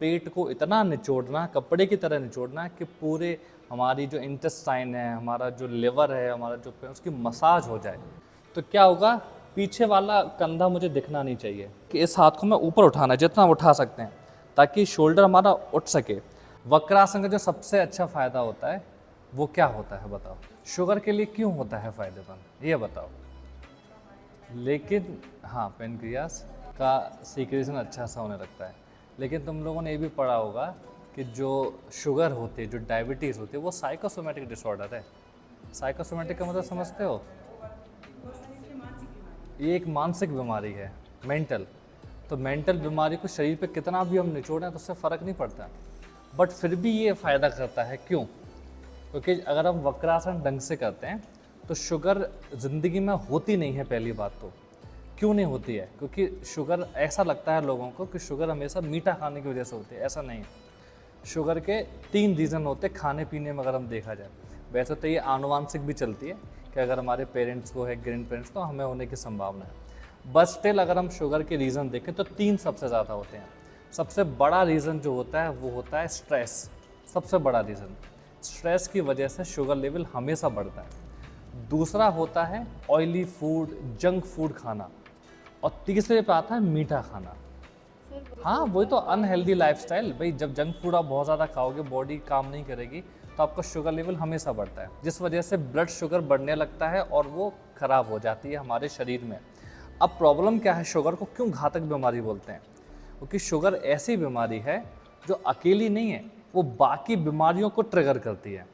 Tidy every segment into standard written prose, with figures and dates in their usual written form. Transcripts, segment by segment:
पेट को इतना निचोड़ना, कपड़े की तरह निचोड़ना कि पूरे हमारी जो इंटेस्टाइन है, हमारा जो लिवर है, हमारा जो उसकी मसाज हो जाए। तो क्या होगा, पीछे वाला कंधा मुझे दिखना नहीं चाहिए कि इस हाथ को मैं ऊपर उठाना है जितना उठा सकते हैं ताकि शोल्डर हमारा उठ सके। वक्रासन का जो सबसे अच्छा फ़ायदा होता है वो क्या होता है बताओ? शुगर के लिए क्यों होता है फ़ायदेमंद ये बताओ? लेकिन हाँ, पेनक्रियास का सीक्रेशन अच्छा सा होने लगता है। लेकिन तुम लोगों ने ये भी पढ़ा होगा कि जो शुगर होती है, जो डायबिटीज़ होती है, वो साइकोसोमेटिक डिसऑर्डर है। साइकोसोमेटिक का मतलब समझते हो? ये एक मानसिक बीमारी है, मेंटल। तो मेंटल बीमारी को शरीर पे कितना भी हम निचोड़ें तो उससे फ़र्क नहीं पड़ता, बट फिर भी ये फ़ायदा करता है। क्यों? क्योंकि अगर हम वक्रासन ढंग से करते हैं तो शुगर ज़िंदगी में होती नहीं है। पहली बात तो क्यों नहीं होती है? क्योंकि शुगर, ऐसा लगता है लोगों को कि शुगर हमेशा मीठा खाने की वजह से होती है। ऐसा नहीं है। शुगर के 3 रीज़न होते हैं खाने पीने में। अगर हम देखा जाए, वैसे तो ये आनुवांशिक भी चलती है कि अगर हमारे पेरेंट्स को है, ग्रैंड पेरेंट्स को, हमें होने की संभावना है। बट स्टिल अगर हम शुगर के रीज़न देखें तो 3 सबसे ज़्यादा होते हैं। सबसे बड़ा रीज़न जो होता है वो होता है स्ट्रेस। सबसे बड़ा रीज़न, स्ट्रेस की वजह से शुगर लेवल हमेशा बढ़ता है। दूसरा होता है ऑयली फूड, जंक फूड खाना, और तीसरे पे आता है मीठा खाना। हाँ, वही तो अनहेल्दी लाइफस्टाइल। भाई जब जंक फूड आप बहुत ज़्यादा खाओगे, बॉडी काम नहीं करेगी, तो आपका शुगर लेवल हमेशा बढ़ता है, जिस वजह से ब्लड शुगर बढ़ने लगता है और वो ख़राब हो जाती है हमारे शरीर में। अब प्रॉब्लम क्या है, शुगर को क्यों घातक बीमारी बोलते हैं? क्योंकि शुगर ऐसी बीमारी है जो अकेली नहीं है, वो बाकी बीमारियों को ट्रिगर करती है।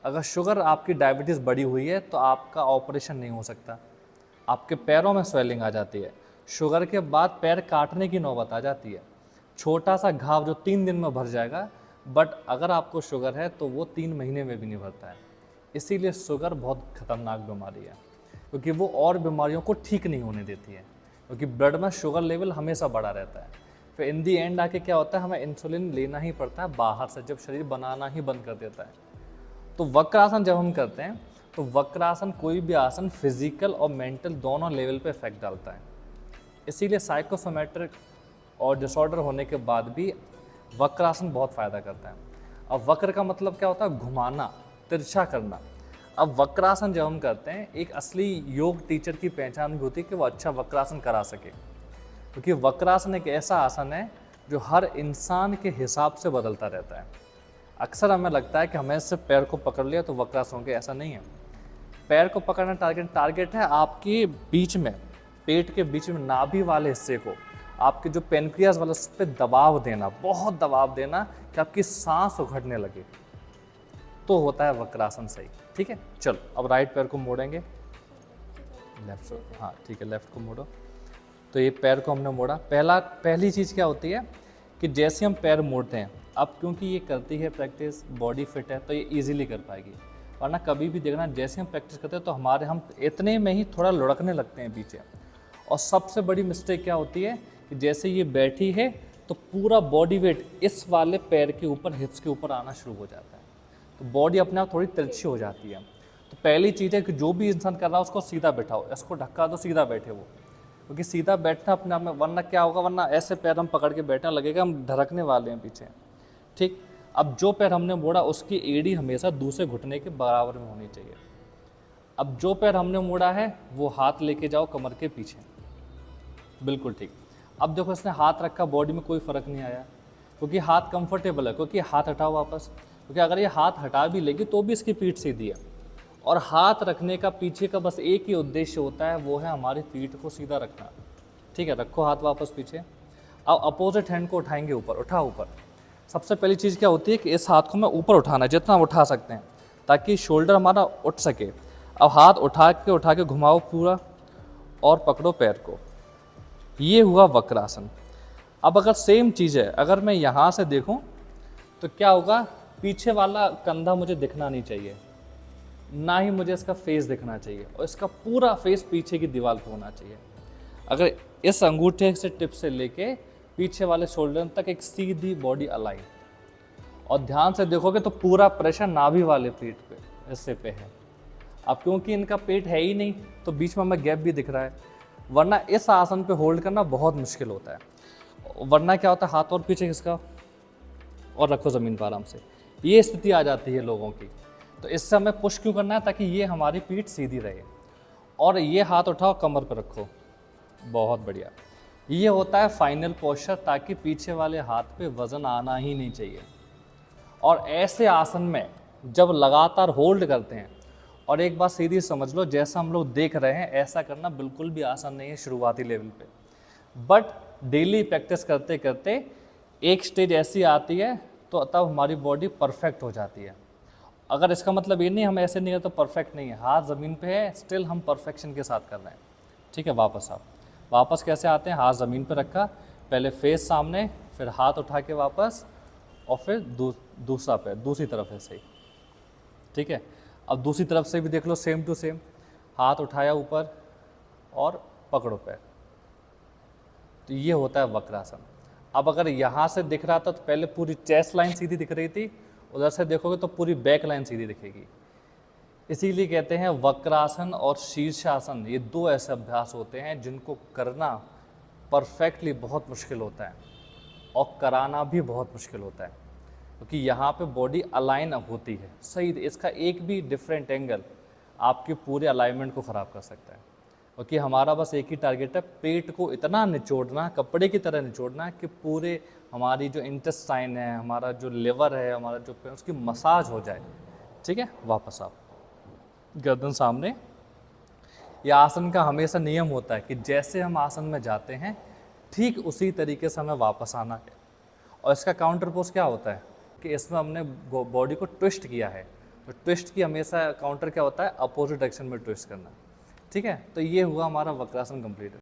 अगर शुगर, आपकी डायबिटीज़ बढ़ी हुई है तो आपका ऑपरेशन नहीं हो सकता, आपके पैरों में स्वेलिंग आ जाती है, शुगर के बाद पैर काटने की नौबत आ जाती है। छोटा सा घाव जो 3 दिन में भर जाएगा, बट अगर आपको शुगर है तो वो 3 महीने में भी नहीं भरता है। इसीलिए शुगर बहुत खतरनाक बीमारी है, क्योंकि वो और बीमारियों को ठीक नहीं होने देती है, क्योंकि ब्लड में शुगर लेवल हमेशा बढ़ा रहता है। फिर इन दी एंड आके क्या होता है, हमें इंसुलिन लेना ही पड़ता है बाहर से, जब शरीर बनाना ही बंद कर देता है। तो वक्रासन जब हम करते हैं तो वक्रासन, कोई भी आसन फिजिकल और मेंटल दोनों लेवल पे इफेक्ट डालता है। इसीलिए साइकोसोमेट्रिक और डिसऑर्डर होने के बाद भी वक्रासन बहुत फ़ायदा करता है। अब वक्र का मतलब क्या होता है? घुमाना, तिरछा करना। अब वक्रासन जब हम करते हैं, एक असली योग टीचर की पहचान भी होती है कि वो अच्छा वक्रासन करा सके, क्योंकि वक्रासन एक ऐसा आसन है जो हर इंसान के हिसाब से बदलता रहता है। अक्सर हमें लगता है कि हमें सिर्फ पैर को पकड़ लिया तो वक्रासन हो गया, ऐसा नहीं है। पैर को पकड़ना टारगेट है आपके बीच में, पेट के बीच में नाभि वाले हिस्से को, आपके जो पेनक्रियास वाला, उस पर दबाव देना, बहुत दबाव देना कि आपकी सांस उखड़ने लगे, तो होता है वक्रासन सही। ठीक है, चलो अब राइट पैर को मोड़ेंगे, लेफ्ट, हाँ ठीक है, लेफ्ट को मोड़ो। तो ये पैर को हमने मोड़ा। पहली चीज़ क्या होती है कि जैसे हम पैर मोड़ते हैं, अब क्योंकि ये करती है प्रैक्टिस, बॉडी फिट है, तो ये इजीली कर पाएगी। वरना कभी भी देखना, जैसे हम प्रैक्टिस करते हैं तो हम इतने में ही थोड़ा लुढ़कने लगते हैं पीछे। और सबसे बड़ी मिस्टेक क्या होती है कि जैसे ये बैठी है तो पूरा बॉडी वेट इस वाले पैर के ऊपर, हिप्स के ऊपर आना शुरू हो जाता है, तो बॉडी अपने आप थोड़ी तिरछी हो जाती है। तो पहली चीज़ है कि जो भी इंसान कर रहा है उसको सीधा बैठाओ, इसको ढक्का दो, सीधा बैठे वो, क्योंकि सीधा बैठना अपने आप में, वरना क्या होगा, वरना ऐसे पैर हम पकड़ के बैठने लगेगा, हम ढरकने वाले हैं पीछे। ठीक, अब जो पैर हमने मोड़ा उसकी एड़ी हमेशा दूसरे घुटने के बराबर में होनी चाहिए। अब जो पैर हमने मोड़ा है वो हाथ लेके जाओ कमर के पीछे, बिल्कुल ठीक। अब देखो इसने हाथ रखा, बॉडी में कोई फ़र्क नहीं आया, क्योंकि हाथ कंफर्टेबल है, क्योंकि हाथ हटाओ वापस, क्योंकि अगर ये हाथ हटा भी लेगी तो भी इसकी पीठ सीधी है। और हाथ रखने का पीछे का बस एक ही उद्देश्य होता है, वो है हमारी पीठ को सीधा रखना। ठीक है, रखो हाथ वापस पीछे। अब अपोजिट हैंड को उठाएंगे ऊपर, उठाओ ऊपर। सबसे पहली चीज़ क्या होती है कि इस हाथ को मैं ऊपर उठाना है, जितना उठा सकते हैं, ताकि शोल्डर हमारा उठ सके। अब हाथ उठा के घुमाओ पूरा और पकड़ो पैर को, ये हुआ वक्रासन। अब अगर सेम चीज़ है, अगर मैं यहाँ से देखूँ तो क्या होगा, पीछे वाला कंधा मुझे दिखना नहीं चाहिए, ना ही मुझे इसका फेस दिखना चाहिए, और इसका पूरा फेस पीछे की दीवार पे होना चाहिए। अगर इस अंगूठे से टिप से लेके पीछे वाले शोल्डर तक एक सीधी बॉडी अलाइन, और ध्यान से देखोगे तो पूरा प्रेशर नाभि वाले पीठ पे, हिस्से पे है। अब क्योंकि इनका पेट है ही नहीं तो बीच में हमें गैप भी दिख रहा है, वरना इस आसन पे होल्ड करना बहुत मुश्किल होता है। वरना क्या होता है, हाथ और पीछे खिसकाओ, और रखो ज़मीन पर आराम से। ये स्थिति आ जाती है लोगों की। तो इससे हमें पुश क्यों करना है, ताकि ये हमारी पीठ सीधी रहे। और ये हाथ उठाओ, कमर पर रखो, बहुत बढ़िया। ये होता है फाइनल पोस्चर, ताकि पीछे वाले हाथ पे वज़न आना ही नहीं चाहिए। और ऐसे आसन में जब लगातार होल्ड करते हैं, और एक बात सीधी समझ लो, जैसा हम लोग देख रहे हैं ऐसा करना बिल्कुल भी आसान नहीं है शुरुआती लेवल पे, बट डेली प्रैक्टिस करते करते एक स्टेज ऐसी आती है तो तब हमारी बॉडी परफेक्ट हो जाती है। अगर इसका मतलब ये नहीं हम ऐसे नहीं है तो परफेक्ट नहीं है, हाथ ज़मीन पे है, स्टिल हम परफेक्शन के साथ कर रहे हैं। ठीक है, वापस कैसे आते हैं, हाथ ज़मीन पे रखा, पहले फेस सामने, फिर हाथ उठा के वापस, और फिर दूसरा पैर दूसरी तरफ ऐसे ही। ठीक है, अब दूसरी तरफ से भी देख लो, सेम टू सेम, हाथ उठाया ऊपर और पकड़ो पैर। तो ये होता है वक्रासन। अब अगर यहाँ से दिख रहा था तो पहले पूरी चेस्ट लाइन सीधी दिख रही थी, उधर से देखोगे तो पूरी बैक लाइन सीधी दिखेगी। इसीलिए कहते हैं वक्रासन और शीर्षासन, ये दो ऐसे अभ्यास होते हैं जिनको करना परफेक्टली बहुत मुश्किल होता है और कराना भी बहुत मुश्किल होता है, क्योंकि यहाँ पे बॉडी अलाइन होती है सही। इसका एक भी डिफरेंट एंगल आपके पूरे अलाइनमेंट को ख़राब कर सकता है, क्योंकि हमारा बस एक ही टारगेट है, पेट को इतना निचोड़ना, कपड़े की तरह निचोड़ना कि पूरे हमारी जो इंटेस्टाइन है, हमारा जो लिवर है, हमारा जो उसकी मसाज हो जाए। ठीक है, वापस आप गर्दन सामने। ये आसन का हमेशा नियम होता है कि जैसे हम आसन में जाते हैं ठीक उसी तरीके से हमें वापस आना है। और इसका काउंटर पोज क्या होता है कि इसमें हमने बॉडी को ट्विस्ट किया है, तो ट्विस्ट की हमेशा काउंटर क्या होता है, अपोजिट डायरेक्शन में ट्विस्ट करना। ठीक है, तो ये हुआ हमारा वक्रासन कंप्लीट।